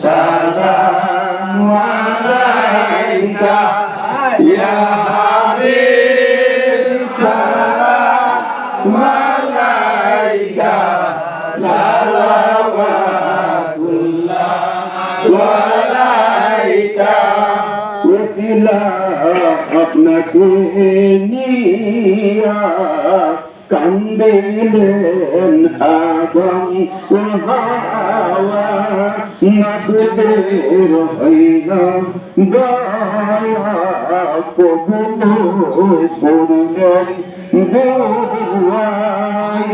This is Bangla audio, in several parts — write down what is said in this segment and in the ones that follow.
Salam alaika ya Habib, salam alaika, salawatullah alaika. আপনাকে নিয়া কান্দিলেন আদম ও হাওয়া, মাতৃর হইল দয়া, কবুল করিলেন দুআ।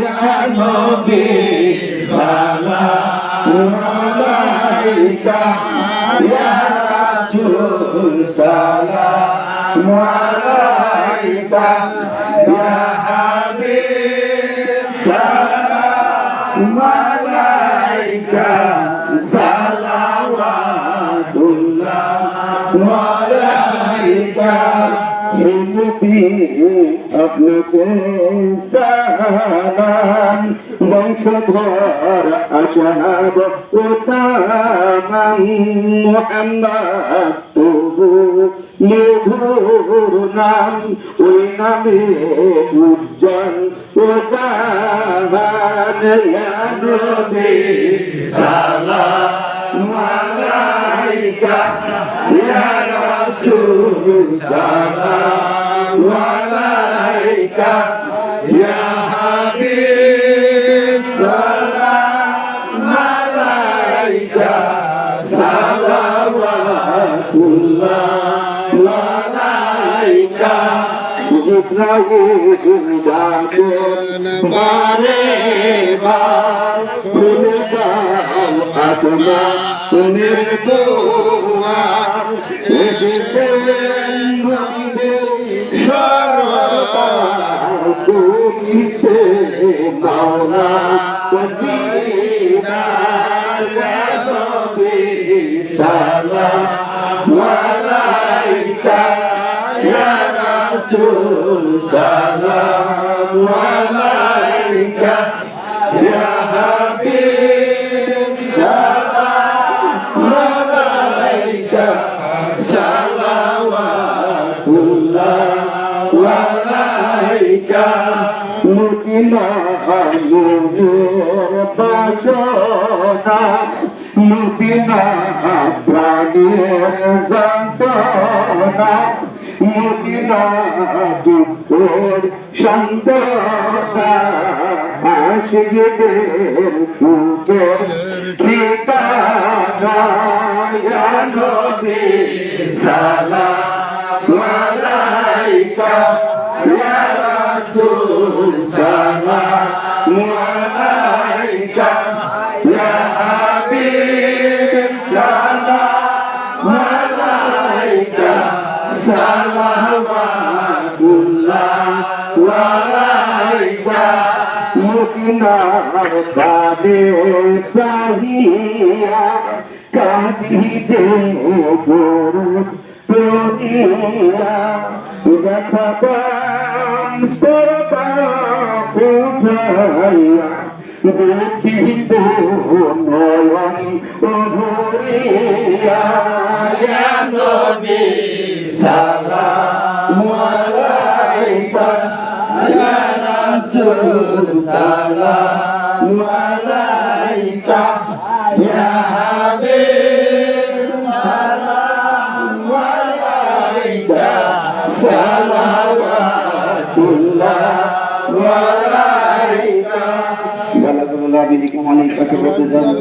ইয়া নবী সালাম আলাইকা, ইয়া রাসূল সালাম আলাইকা, ইয়া হাবিব সালাম আলাইকা, সালাওয়াতুল্লাহ আলাইকা। আপনাকে সালাম, বংশধর আশহাব ও তামাম, মুহাম্মদ তবু মধুর নাম, ওই নামে উজ্জ্বল ও জাহান। ইয়া নবী সালাম আলাইকা, ইয়া রাসূল সালাম আলাইকা, ইয়া হাবিব সালাম আলাইকা, সালাওয়াতুল্লাহ আলাইকা। জিবরাইল ডাকেন বারে বার, খুলে দাও আসমানের দুয়ার, এসেছেন নবীদের সরদার, তুমিতে মাওলা দিদার। ইয়া নবী সালাম আলাইকা, ইয়া রাসূল সালাম আলাইকা, ইয়া হাবিব সালাম আলাইকা, সালাওয়াতুল্লাহ আলাইকা। মদিনা নূরের বাসনা, মদিনা প্রাণের বাসনা, মদিনা দুঃখের সান্ত্বনা, আশিকদের সুখের ঠিকানা। ইয়া নবী সালাম আলাইকা, ইয়া রাসূল সালাম আলাইকা, ইয়া হাবিব সালাম আলাইকা, সালাওয়াতুল্লাহ আলাইকা। মদিনার কাদে সাহিয়া, কাঁদিতে গরুর পড়িয়া, দেখাবান পর্দা উঠাইয়া, দেখিত নয়ন ভরিয়া। ইয়া নবী সালাম আলাইকা, ইয়া রাসূল সালাম আলাইকা, ইয়া হাবিব সালাম আলাইকা, সালাওয়াতুল্লাহ আলাইকা। বলা বিজিকে মালিক কাকে বলতে জানেন?